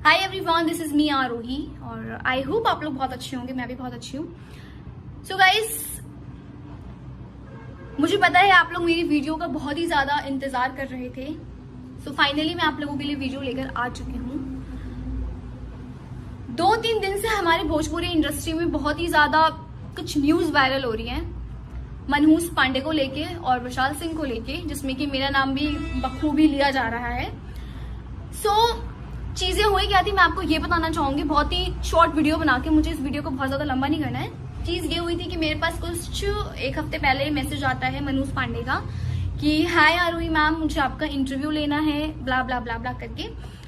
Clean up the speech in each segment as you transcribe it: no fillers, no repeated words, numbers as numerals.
Hi everyone, this is me Aarohi और I hope आप लोग बहुत अच्छे होंगे। मैं भी बहुत अच्छी हूँ। सो गाइस, मुझे पता है आप लोग मेरी वीडियो का बहुत ही ज्यादा इंतजार कर रहे थे। सो फाइनली मैं आप लोगों के लिए वीडियो लेकर आ चुकी हूँ। 2-3 दिन से हमारे भोजपुरी इंडस्ट्री में बहुत ही ज्यादा कुछ न्यूज वायरल हो रही है मनहूस पांडे को लेके और विशाल सिंह को लेके, जिसमें कि मेरा नाम भी बखूबी लिया जा रहा है। सो चीजें हुई क्या थी मैं आपको ये बताना चाहूंगी, बहुत ही शॉर्ट वीडियो बना के। मुझे इस वीडियो को बहुत ज्यादा लंबा नहीं करना है। चीज ये हुई थी कि मेरे पास कुछ एक हफ्ते पहले मैसेज आता है मनहूस पांडे का कि हाय आरोही मैम, मुझे आपका इंटरव्यू लेना है, ब्ला ब्ला ब्ला ब्ला करके।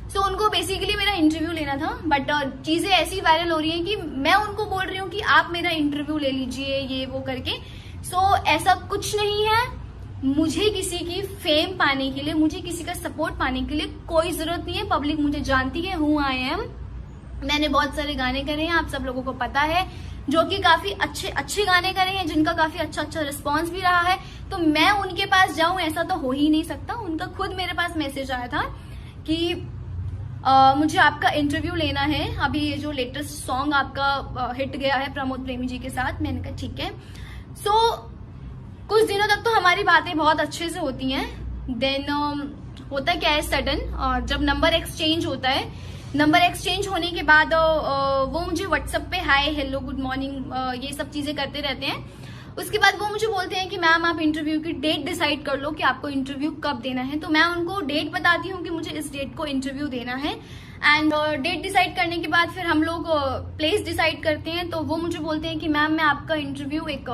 सो उनको बेसिकली मेरा इंटरव्यू लेना था, बट चीजें ऐसी वायरल हो रही हैं कि मैं उनको बोल रही हूँ कि आप मेरा इंटरव्यू ले लीजिए, ये वो करके। सो ऐसा कुछ नहीं है। मुझे किसी की फेम पाने के लिए, मुझे किसी का सपोर्ट पाने के लिए कोई जरूरत नहीं है। पब्लिक मुझे जानती है, हु आई एम। मैंने बहुत सारे गाने करे हैं, आप सब लोगों को पता है, जो कि काफी अच्छे गाने करे हैं, जिनका काफी अच्छा रिस्पांस भी रहा है। तो मैं उनके पास जाऊं ऐसा तो हो ही नहीं सकता। उनका खुद मेरे पास मैसेज आया था कि मुझे आपका इंटरव्यू लेना है, अभी ये जो लेटेस्ट सॉन्ग आपका हिट गया है प्रमोद प्रेमी जी के साथ। मैंने कहा ठीक है। सो कुछ दिनों तक तो हमारी बातें बहुत अच्छे से होती हैं। देन होता क्या है, सडन जब नंबर एक्सचेंज होता है, नंबर एक्सचेंज होने के बाद वो मुझे व्हाट्सएप पे हाय हेलो गुड मॉर्निंग ये सब चीजें करते रहते हैं। उसके बाद वो मुझे बोलते हैं कि मैम आप इंटरव्यू की डेट डिसाइड कर लो कि आपको इंटरव्यू कब देना है। तो मैं उनको डेट बताती हूँ कि मुझे इस डेट को इंटरव्यू देना है। एंड डेट डिसाइड करने के बाद फिर हम लोग प्लेस डिसाइड करते हैं। तो वो मुझे बोलते हैं कि मैम मैं आपका इंटरव्यू एक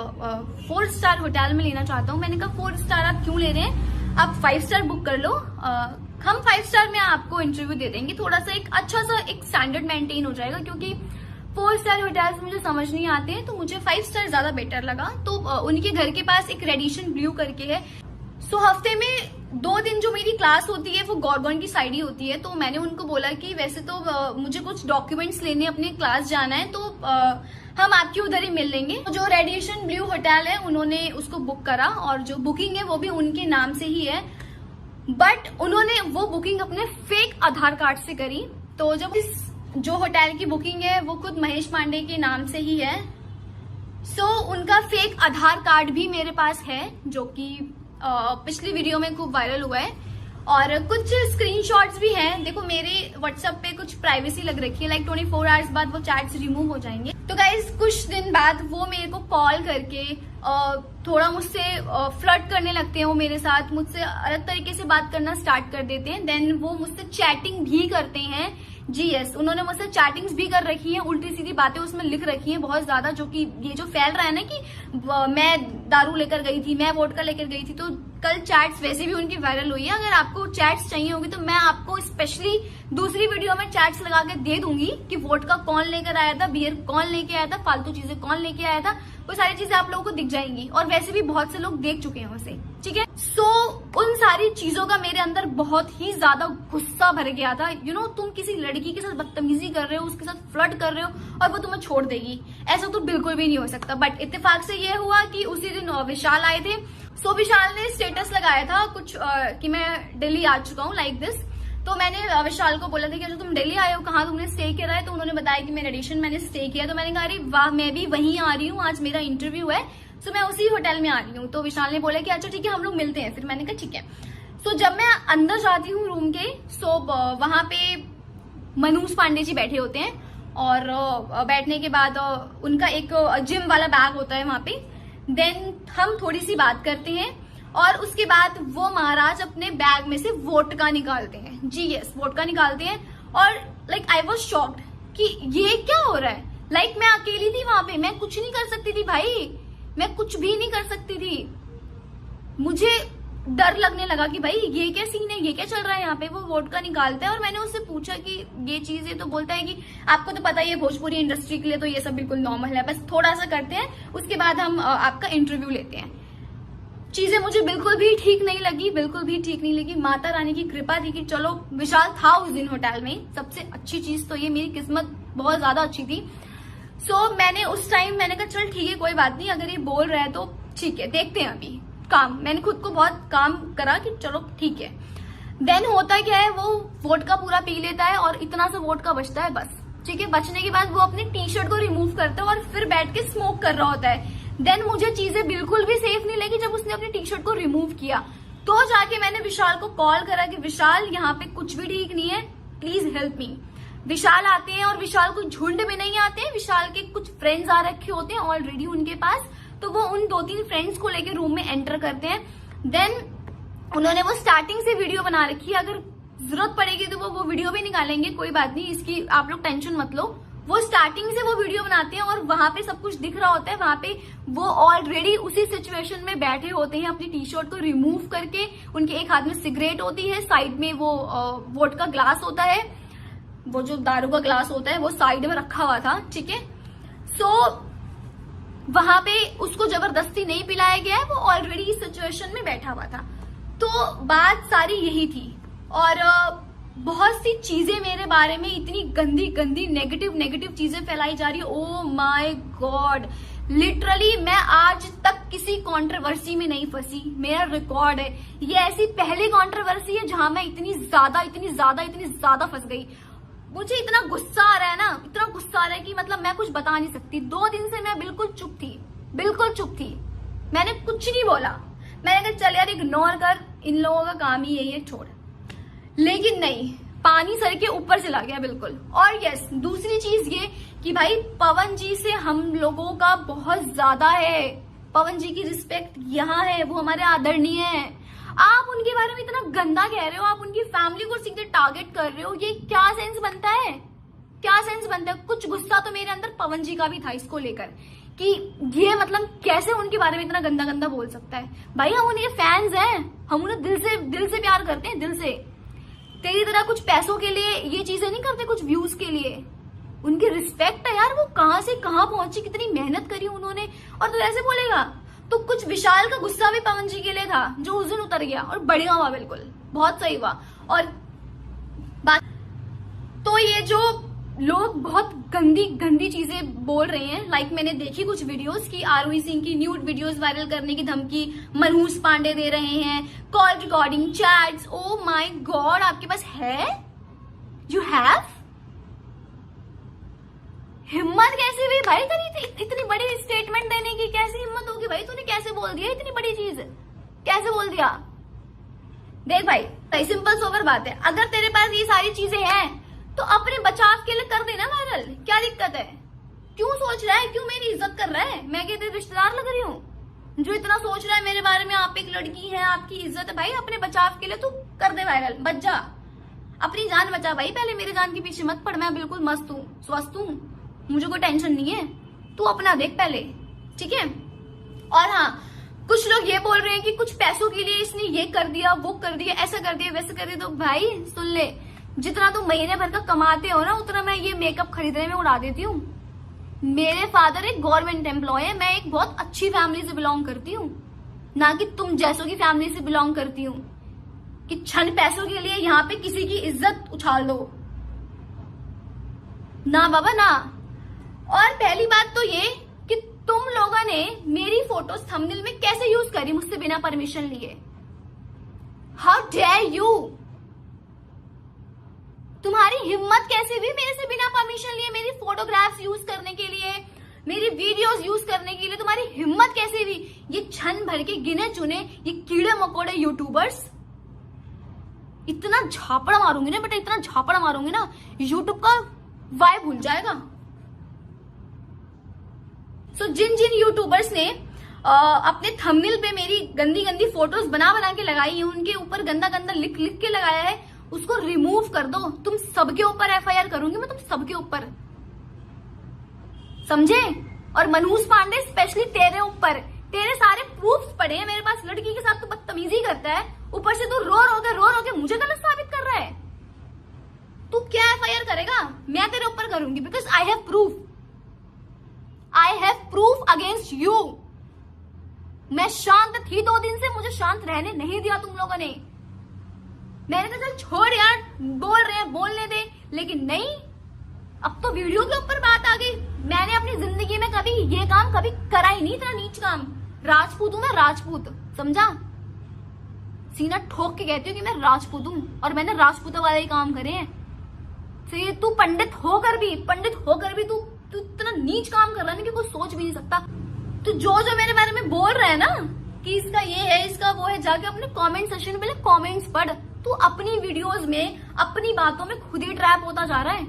4 स्टार होटल में लेना चाहता हूँ। मैंने कहा 4 स्टार आप क्यों ले रहे हैं, आप 5 स्टार बुक कर लो, हम 5 स्टार में आपको इंटरव्यू दे देंगे। थोड़ा सा एक अच्छा सा एक स्टैंडर्ड मेंटेन हो जाएगा, क्योंकि 4 स्टार होटल्स मुझे समझ नहीं आते हैं, तो मुझे 5 स्टार ज्यादा बेटर लगा। तो उनके घर के पास एक रेडिशन ब्लू करके है। सो हफ्ते में 2 दिन जो मेरी क्लास होती है वो गॉर्गन की साइड ही होती है। तो मैंने उनको बोला कि वैसे तो मुझे कुछ डॉक्यूमेंट्स लेने अपने क्लास जाना है, तो हम आपकी उधर ही मिल लेंगे। तो जो रेडिएशन ब्लू होटल है उन्होंने उसको बुक करा, और जो बुकिंग है वो भी उनके नाम से ही है, बट उन्होंने वो बुकिंग अपने फेक आधार कार्ड से करी। तो जब इस जो होटल की बुकिंग है वो खुद महेश पांडे के नाम से ही है। सो उनका फेक आधार कार्ड भी मेरे पास है, जो कि पिछली वीडियो में खूब वायरल हुआ है, और कुछ स्क्रीनशॉट्स भी हैं। देखो मेरे व्हाट्सएप पे कुछ प्राइवेसी लग रखी है, लाइक 24 आवर्स बाद वो चैट्स रिमूव हो जाएंगे। तो गाइस कुछ दिन बाद वो मेरे को कॉल करके थोड़ा मुझसे फ्लर्ट करने लगते हैं। वो मेरे साथ मुझसे अलग तरीके से बात करना स्टार्ट कर देते हैं। देन वो मुझसे चैटिंग भी करते हैं। जी यस, उन्होंने मुझसे चैटिंग्स भी कर रखी हैं, उल्टी सीधी बातें उसमें लिख रखी हैं बहुत ज्यादा, जो कि ये जो फैल रहा है ना कि मैं दारू लेकर गई थी, मैं वोडका लेकर गई थी। तो कल चैट्स वैसे भी उनकी वायरल हुई है। अगर आपको चैट्स चाहिए होगी तो मैं आपको स्पेशली दूसरी वीडियो में चैट्स लगा के दे दूंगी कि वोडका कौन लेकर आया था, बियर कौन लेके आया था, फालतू चीजें कौन लेके आया था, वो सारी चीजें आप लोगों को दिख जाएंगी। और वैसे भी बहुत से लोग देख चुके हैं उसे, ठीक है। सो उन सारी चीजों का मेरे अंदर बहुत ही ज्यादा गुस्सा भर गया था। तुम किसी लड़की के साथ बदतमीजी कर रहे हो, उसके साथ फ्लर्ट कर रहे हो, और वो तुम्हें छोड़ देगी, ऐसा तो बिल्कुल भी नहीं हो सकता। बट इत्तेफाक से ये हुआ कि उसी दिन विशाल आए थे। सो विशाल ने स्टेटस लगाया था कुछ कि मैं दिल्ली आ चुका हूँ, लाइक दिस। तो मैंने विशाल को बोला था कि जो तुम दिल्ली आए हो, कहाँ तुमने स्टे किया है। तो उन्होंने बताया कि मैं रेडिएशन मैंने स्टे किया। तो मैंने कहा अरे वाह, मैं भी वहीं आ रही हूँ, आज मेरा इंटरव्यू है, सो मैं उसी होटल में आ रही हूँ। तो विशाल ने बोला कि अच्छा ठीक है, हम लोग मिलते हैं। फिर मैंने कहा ठीक है। सो जब मैं अंदर जाती हूँ रूम के, सो वहां पे मनहूस पांडे जी बैठे होते हैं, और बैठने के बाद उनका एक जिम वाला बैग होता है वहां पे। देन हम थोड़ी सी बात करते हैं, और उसके बाद वो महाराज अपने बैग में से वोडका निकालते हैं। जी यस, वोडका निकालते हैं। और लाइक आई वाज शॉक्ड कि ये क्या हो रहा है। लाइक मैं अकेली थी वहां पे, मैं कुछ नहीं कर सकती थी भाई, मैं कुछ भी नहीं कर सकती थी। मुझे डर लगने लगा कि भाई ये क्या सीन है, ये क्या चल रहा है यहाँ पे। वो वोडका निकालता है, और मैंने उससे पूछा कि ये चीज है। तो बोलता है कि आपको तो पता ही है भोजपुरी इंडस्ट्री के लिए तो ये सब बिल्कुल नॉर्मल है, बस थोड़ा सा करते हैं, उसके बाद हम आपका इंटरव्यू लेते हैं। चीजें मुझे बिल्कुल भी ठीक नहीं लगी, बिल्कुल भी ठीक नहीं लगी। माता रानी की कृपा थी कि चलो विशाल था उस दिन होटल में। सबसे अच्छी चीज तो ये, मेरी किस्मत बहुत ज्यादा अच्छी थी। सो मैंने उस टाइम मैंने कहा चल ठीक है, कोई बात नहीं, अगर ये बोल रहा है तो ठीक है, देखते हैं अभी। काम मैंने खुद को बहुत काम करा कि चलो ठीक है। देन होता क्या है, वो वोडका पूरा पी लेता है और इतना सा वोडका बचता है बस, ठीक है। बचने के बाद वो अपनी टी शर्ट को रिमूव करता है और फिर बैठ के स्मोक कर रहा होता है। देन मुझे चीजें बिल्कुल भी सेफ नहीं लगी जब उसने अपनी टी शर्ट को रिमूव किया, तो जाके मैंने विशाल को कॉल करा कि विशाल यहाँ पे कुछ भी ठीक नहीं है, प्लीज हेल्प मी। विशाल आते हैं और विशाल को झुंड में नहीं आते हैं, विशाल के कुछ फ्रेंड्स आ रखे होते हैं ऑलरेडी उनके पास, तो वो उन 2-3 फ्रेंड्स को लेके रूम में एंटर करते हैं। देन उन्होंने वो स्टार्टिंग से वीडियो बना रखी है, अगर जरूरत पड़ेगी तो वो वीडियो भी निकालेंगे, कोई बात नहीं, इसकी आप लोग टेंशन मत लो। वो स्टार्टिंग से वो वीडियो बनाते हैं और वहां पे सब कुछ दिख रहा होता है, वहां पे वो ऑलरेडी उसी सिचुएशन में बैठे होते हैं, अपनी टी शर्ट को रिमूव करके। उनके एक हाथ में सिगरेट होती है, साइड में वो वोट का ग्लास होता है, वो जो दारू का ग्लास होता है वो साइड में रखा हुआ था, ठीक है। सो वहां पे उसको जबरदस्ती नहीं पिलाया गया है, वो ऑलरेडी इस सिचुएशन में बैठा हुआ था। तो बात सारी यही थी और बहुत सी चीजें मेरे बारे में इतनी गंदी गंदी नेगेटिव चीजें फैलाई जा रही है। ओ माय गॉड, लिटरली मैं आज तक किसी कंट्रोवर्सी में नहीं फंसी, मेरा रिकॉर्ड है। ये ऐसी पहली कंट्रोवर्सी है जहां मैं इतनी ज्यादा फंस गई। मुझे इतना गुस्सा आ रहा है ना, इतना गुस्सा आ रहा है कि मतलब मैं कुछ बता नहीं सकती। 2 दिन से मैं बिल्कुल चुप थी, मैंने कुछ नहीं बोला। मैंने कहा चल यार इग्नोर कर, इन लोगों का काम ही यही है, छोड़। लेकिन नहीं, पानी सर के ऊपर चला गया बिल्कुल। और यस, दूसरी चीज ये कि भाई पवन जी से हम लोगों का बहुत ज्यादा है, पवन जी की रिस्पेक्ट यहाँ है, वो हमारे आदरणीय हैं। आप उनके बारे में इतना गंदा कह रहे हो, आप उनकी फैमिली को सीधे टारगेट कर रहे हो, ये क्या सेंस बनता है, क्या सेंस बनता है? कुछ गुस्सा तो मेरे अंदर पवन जी का भी था इसको लेकर कि ये मतलब कैसे उनके बारे में इतना गंदा बोल सकता है। भाई हम उनके फैंस हैं, हम उन्हें दिल से प्यार करते हैं, दिल से। तेरी तरह कुछ पैसों के लिए ये चीजें नहीं करते, कुछ व्यूज के लिए। उनकी रिस्पेक्ट है यार, वो कहां से कहां पहुंची, कितनी मेहनत करी उन्होंने, और तो ऐसे बोलेगा। तो कुछ विशाल का गुस्सा भी पवन जी के लिए था जो उस दिन उतर गया, और बढ़िया हुआ, बिल्कुल बहुत सही हुआ। और बात तो ये जो लोग बहुत गंदी चीजें बोल रहे हैं, लाइक मैंने देखी कुछ वीडियोस की आरोही सिंह की न्यूड वीडियोस वायरल करने की धमकी मनहूस पांडे दे रहे हैं, call recording, chats. Oh my God, आपके पास है, यू हैव हिम्मत कैसे हुई भाई तेरी इतनी बड़ी स्टेटमेंट देने की? कैसी हिम्मत होगी भाई, तूने कैसे बोल दिया इतनी बड़ी चीज, कैसे बोल दिया? देख भाई, सिंपल सोबर बात है, अगर तेरे पास ये सारी चीजें हैं तो अपने बचाव के लिए कर देना वायरल, क्या दिक्कत है? क्यों सोच रहा है, क्यों मेरी इज्जत कर रहा है? मैं क्या तेरे रिश्तेदार लग रही हूँ जो इतना सोच रहा है मेरे बारे में? आप एक लड़की है, आपकी इज्जत है भाई, अपने बचाव के लिए तू कर दे वायरल, बच जा, अपनी जान बचा भाई। पहले मेरे जान के पीछे मत पड़, मैं बिल्कुल मस्त हूँ, स्वस्थ हूँ, मुझे कोई टेंशन नहीं है, तू अपना देख पहले, ठीक है। और हाँ, कुछ लोग ये बोल रहे हैं कि कुछ पैसों के लिए इसने ये कर दिया, वो कर दिया, ऐसा कर दिया, वैसे कर दिया। तो भाई सुन ले, जितना तुम महीने भर का कमाते हो ना, उतना मैं ये मेकअप खरीदने में उड़ा देती हूँ। मेरे फादर एक गवर्नमेंट एम्प्लॉय है, मैं एक बहुत अच्छी फैमिली से बिलोंग करती हूँ, ना कि तुम जैसों की फैमिली से बिलोंग करती हूँ कि क्षण पैसों के लिए यहाँ पे किसी की इज्जत उछाल दो। ना बाबा ना। और पहली बात तो ये कि तुम लोगों ने मेरी फोटोज थंबनेल में कैसे यूज करी मुझसे बिना परमिशन लिए? हाउ डेयर यू, तुम्हारी हिम्मत कैसे हुई मेरे से बिना परमिशन लिए मेरी फोटोग्राफ्स यूज करने के लिए, मेरी वीडियोस यूज करने के लिए? तुम्हारी हिम्मत कैसे हुई? ये क्षण भर के गिने चुने ये कीड़े मकोड़े यूट्यूबर्स, इतना झापड़ मारूंगी ना बेटा, इतना झापड़ मारूंगी ना, यूट्यूब का वाइब भूल जाएगा। सो जिन यूट्यूबर्स ने अपने थंबनेल पे मेरी गंदी फोटोज बना के लगाई है, उनके ऊपर गंदा लिख के लगाया है, उसको रिमूव कर दो। तुम सबके ऊपर एफआईआर करूंगी मैं, तुम सबके ऊपर, समझे? और मनहूस पांडे स्पेशली तेरे ऊपर, तेरे सारे प्रूफ्स पड़े हैं मेरे पास। लड़की के साथ तो बदतमीजी करता है, ऊपर से तू रो के मुझे गलत साबित कर रहा है। तू क्या एफआईआर करेगा? मैं तेरे ऊपर करूंगी, because I have proof against you. मैं शांत थी 2 दिन से, मुझे शांत रहने नहीं दिया तुम लोगों ने। मैंने कहा चल छोड़ यार, बोल रहे हैं बोलने दे, लेकिन नहीं, अब तो वीडियो के ऊपर बात आ गई। मैंने अपनी जिंदगी में कभी ये काम कभी करा ही नहीं, इतना नीच काम। राजपूत हूं मैं, राजपूत, समझा? सीना ठोक के कहती हूँ कि मैं राजपूत हूँ और मैंने राजपूतों वाले ही काम करे हैं। फिर तू पंडित होकर भी तू इतना नीच काम कर रहा है कि कोई सोच भी नहीं सकता। तू जो मेरे बारे में बोल रहा है ना कि इसका ये है, इसका वो है, जाके अपने कमेंट सेक्शन में पहले कमेंट्स पढ़। तू अपनी वीडियोस में, अपनी बातों में खुद ही ट्रैप होता जा रहा है।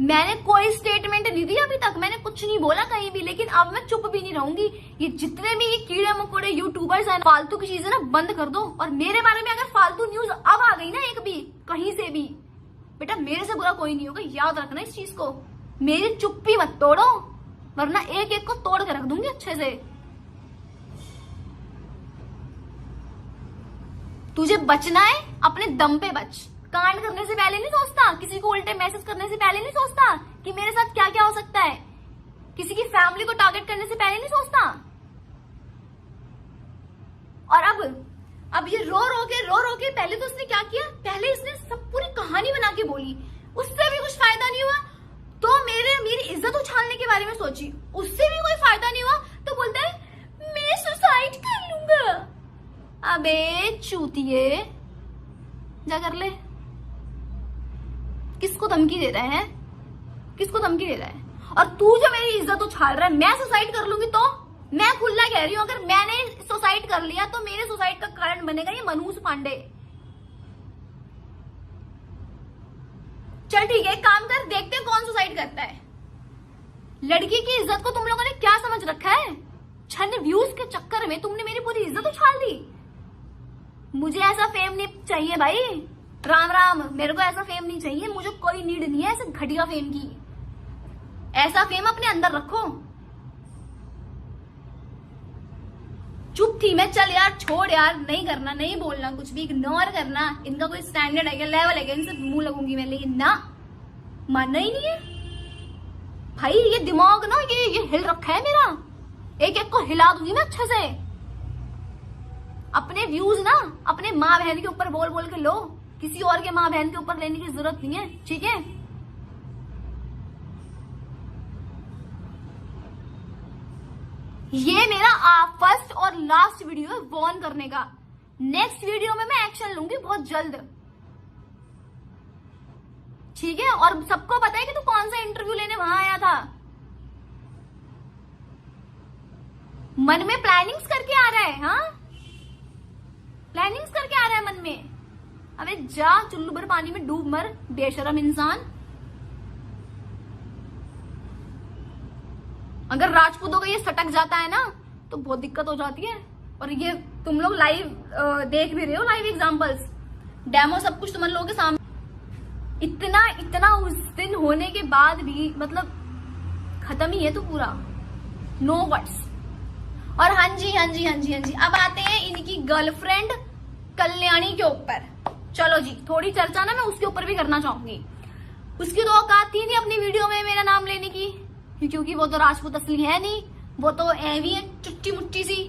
मैंने कोई स्टेटमेंट नहीं दी अभी तक, मैंने कुछ नहीं बोला कहीं भी, लेकिन अब मैं चुप भी नहीं रहूंगी। ये जितने भी ये कीड़े मकोड़े यूट्यूबर्स हैं, फालतू की चीजें ना बंद कर दो। और मेरे बारे में अगर फालतू न्यूज अब आ गई ना एक भी कहीं से भी, बेटा मेरे से बुरा कोई नहीं होगा, याद रखना इस चीज को। मेरी चुप्पी मत तोड़ो, वरना एक एक को तोड़ के रख दूंगी अच्छे से। तुझे बचना है अपने दम पे बच। कांड करने से पहले नहीं सोचता, किसी को उल्टे मैसेज करने से पहले नहीं सोचता कि मेरे साथ क्या क्या हो सकता है, किसी की फैमिली को टारगेट करने से पहले नहीं सोचता। और अब ये रो रो के पहले तो उसने क्या किया, पहले इसने सब पूरी कहानी बना के बोली, उससे भी कुछ फायदा नहीं हुआ तो मेरी इज्जत उछालने के बारे में सोची, उससे भी कोई फायदा नहीं हुआ तो बोलता है मैं सुसाइड कर लूंगा। अबे चूतिए, जा कर ले। किसको धमकी दे रहा है, किसको धमकी दे रहा है? और तू जो मेरी इज्जत उछाल रहा है, मैं सुसाइड कर लूंगी तो मैं खुला कह रही हूं, अगर मैंने सुसाइड कर लिया तो मेरे सुसाइड का कारण बनेगा ये मनहूस पांडे। चल ठीक है, एक काम कर, देखते हैं कौन सुसाइड करता है। लड़की की इज्जत को तुम लोगों ने क्या समझ रखा है? छन व्यूज के चक्कर में तुमने मेरी पूरी इज्जत उछाल दी। मुझे ऐसा फेम नहीं चाहिए भाई, राम राम, मेरे को ऐसा फेम नहीं चाहिए, मुझे कोई नीड नहीं है ऐसे घटिया फेम की। ऐसा फेम अपने अंदर रखो। चुप थी मैं, चल यार छोड़ यार, नहीं करना, नहीं बोलना, कुछ भी इग्नोर करना। इनका कोई स्टैंडर्ड है क्या, लेवल है क्या, इनसे मुंह लगूंगी मैं, लेकिन ना, मानना ही नहीं है भाई। ये दिमाग ना ये हिल रखा है मेरा, एक एक को हिला दूंगी मैं अच्छे से। अपने व्यूज ना अपने माँ बहन के ऊपर बोल बोल के लो, किसी और के माँ बहन के ऊपर लेने की जरूरत नहीं है, ठीक है? ये मेरा फर्स्ट और लास्ट वीडियो है वॉर्न करने का। नेक्स्ट वीडियो में मैं एक्शन लूंगी बहुत जल्द, ठीक है? और सबको पता है कि तू कौन सा इंटरव्यू लेने वहां आया था। मन में प्लानिंग्स करके आ रहा है, हाँ, प्लानिंग्स करके आ रहा है मन में। अबे जा चुल्लू भर पानी में डूब मर, बेशरम इंसान। अगर राजपूतों का ये सटक जाता है ना तो बहुत दिक्कत हो जाती है। और ये तुम लोग लाइव देख भी रहे हो, लाइव एग्जांपल्स, डेमो, सब कुछ तुम लोगों के सामने। इतना उस दिन होने के बाद भी मतलब खत्म ही है तो पूरा, नो वर्ड्स। और हाँ जी, अब आते हैं इनकी गर्लफ्रेंड कल्याणी के ऊपर। चलो जी, थोड़ी चर्चा ना मैं उसके ऊपर भी करना चाहूंगी। उसकी तो औकात थी नहीं अपनी वीडियो में मेरा नाम लेने की, क्योंकि वो तो राजपूत असली है नहीं, वो तो ऐवी है चुट्टी मुट्टी सी।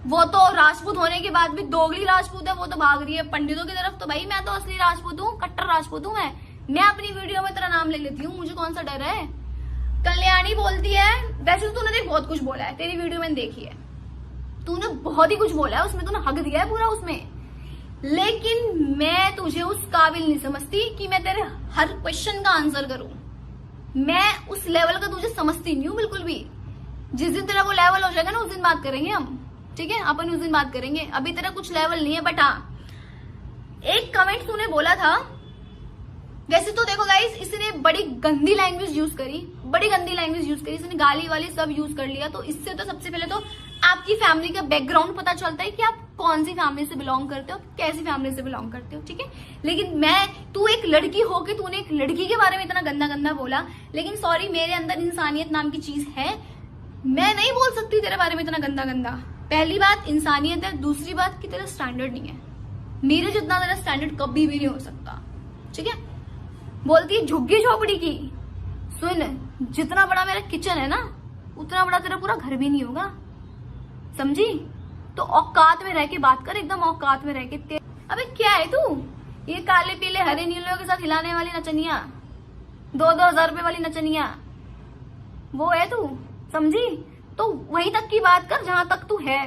वो तो राजपूत होने के बाद भी दोगली राजपूत है, वो तो भाग रही है पंडितों की तरफ। तो भाई मैं तो असली राजपूत हूँ, कट्टर राजपूत हूँ मैं अपनी वीडियो में तेरा नाम ले लेती हूँ, मुझे कौन सा डर है। कल्याणी बोलती है, वैसे तो तूने बहुत कुछ बोला है, तेरी वीडियो मैंने देखी है, तूने बहुत ही कुछ बोला है उसमें, तूने हक दिया है पूरा उसमें, लेकिन मैं तुझे उस काबिल नहीं समझती कि मैं तेरे हर क्वेश्चन का आंसर करूं। मैं उस लेवल का तुझे समझती नहीं हूँ बिल्कुल भी। जिस दिन तेरा वो लेवल हो जाएगा ना उस दिन बात करेंगे हम, ठीक है? अपन उस दिन बात करेंगे, अभी तेरा कुछ लेवल नहीं है। बट हाँ, एक कमेंट तूने बोला था, वैसे तो देखो गाइस, इसने बड़ी गंदी लैंग्वेज यूज करी, इसने गाली वाली सब यूज कर लिया। तो इससे तो सबसे पहले तो आपकी फैमिली का बैकग्राउंड पता चलता है कि आप कौन सी फैमिली से बिलोंग करते हो, कैसी फैमिली से बिलोंग करते हो, ठीक है? लेकिन तू एक लड़की हो के तूने एक लड़की के बारे में इतना गंदा बोला, लेकिन सॉरी, मेरे अंदर इंसानियत नाम की चीज है, मैं नहीं बोल सकती तेरे बारे में इतना गंदा। पहली बात इंसानियत है, दूसरी बात कि तेरा स्टैंडर्ड नहीं है, मेरे जितना तेरा स्टैंडर्ड कभी भी नहीं हो सकता, ठीक है? बोलती है झुग्गी झोपड़ी की। सुन, जितना बड़ा मेरा किचन है ना, उतना बड़ा तेरा पूरा घर भी नहीं होगा, समझी? तो औकात में रह के बात कर, एकदम औकात में रह के। अबे क्या है तू, ये काले पीले हरे नीलों के साथ हिलाने वाली नचनिया, 2-2 हजार रुपए वाली नचनिया, वो है तू, समझी? तो वहीं तक की बात कर जहां तक तू है,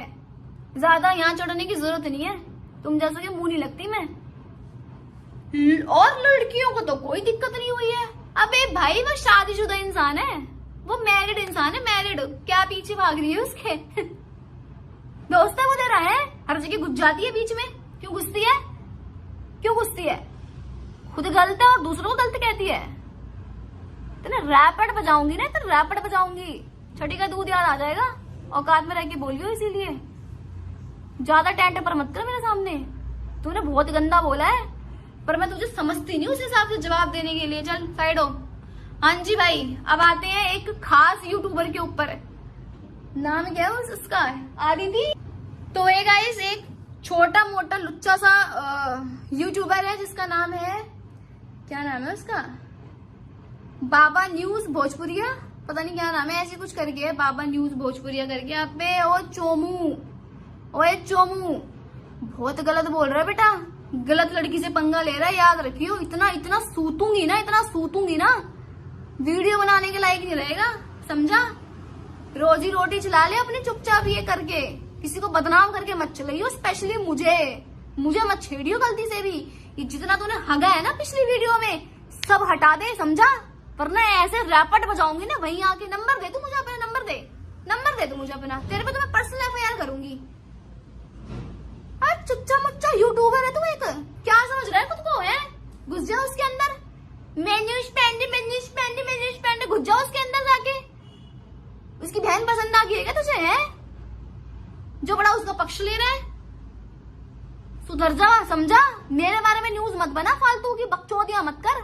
ज्यादा यहाँ चढ़ने की जरूरत नहीं है, तुम जैसा कि मुंह नहीं लगती मैं। और लड़कियों को तो कोई दिक्कत नहीं हुई है। अबे भाई वो शादीशुदा इंसान है, वो मैरिड इंसान है, मैरिड, क्या पीछे भाग रही है उसके? दोस्त है वो तेरा है, हर जगह घुस जाती है बीच में, क्यों घुसती है? क्यों घुसती है? खुद गलत है और दूसरों को गलत कहती है। तेने रैपिड बजाऊंगी ना, तो रैपिड बजाऊंगी, छठी का दूध याद आ जाएगा। औकात में रह के बोलियो, इसीलिए ज्यादा टेंट पर मत कर मेरे सामने। तूने बहुत गंदा बोला है, पर मैं तुझे समझती नहीं उस हिसाब से जवाब देने के लिए। चल साइड हो। हाँ जी भाई, अब आते हैं एक खास यूट्यूबर के ऊपर। नाम क्या है उसका? आदिति। तो ये गाइस एक छोटा मोटा लुच्चा सा यूट्यूबर है जिसका नाम है, क्या नाम है उसका, बाबा न्यूज भोजपुरिया, पता नहीं क्या नाम है, ऐसे कुछ करके है, बाबा न्यूज भोजपुरिया करके। अबे ओ चोमू, ओए चोमू, बहुत गलत बोल रहा है बेटा, गलत लड़की से पंगा ले रहा है, याद रखियो। इतना इतना सूतूंगी ना, इतना सूतूंगी ना, वीडियो बनाने के लायक नहीं रहेगा, समझा? रोजी रोटी चला ले अपनी चुपचाप ये करके, किसी को बदनाम करके मत चलाइयो, स्पेशली मुझे मत छेड़ियो गलती से भी। ये जितना तूने हगा है ना पिछली वीडियो में, सब हटा दे, समझा? वरना ऐसे रैपट बजाऊंगी ना, वहीं आके नंबर दे तू मुझे अपना, नंबर दे तू मुझे अपना, तेरे पे तो मैं पर्सनल एफआईआर करूंगी। चुच्चा मुच्चा यूट्यूबर है तू एक, क्या समझ रहा है खुद को? है घुस जा उसके अंदर, मैन्यूज पेंड घुस जा उसके अंदर जाके। उसकी बहन पसंद आ गई है क्या तुझे? है जो बड़ा उसका पक्ष ले रहा है, सुधर जा, समझा? मेरे बारे में न्यूज मत बना, फालतू की बकचोदियां मत कर,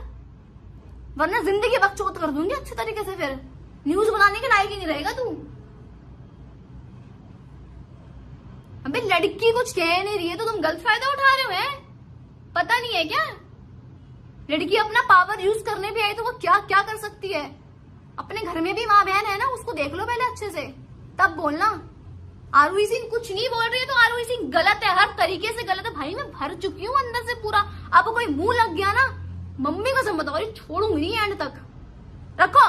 वरना जिंदगी बकचोद कर दूंगी अच्छे तरीके से। फिर न्यूज बनाने के लायक ही नहीं रहेगा तू। अबे लड़की कुछ कह नहीं रही है तो तुम गलत फायदा उठा रहे हो, हैं? पता नहीं है क्या? लड़की अपना पावर यूज करने भी आई तो वो क्या क्या कर सकती है। अपने घर में भी माँ बहन है ना, उसको देख लो पहले अच्छे से, तब बोलना। आरुई सिंह कुछ नहीं बोल रही है तो आरुई सिंह गलत है, हर तरीके से गलत है भाई। मैं भर चुकी हूँ अंदर से पूरा, अब कोई मुंह लग गया ना, मम्मी को समझ बताओ, छोड़ूंगी नहीं एंड तक। रखो।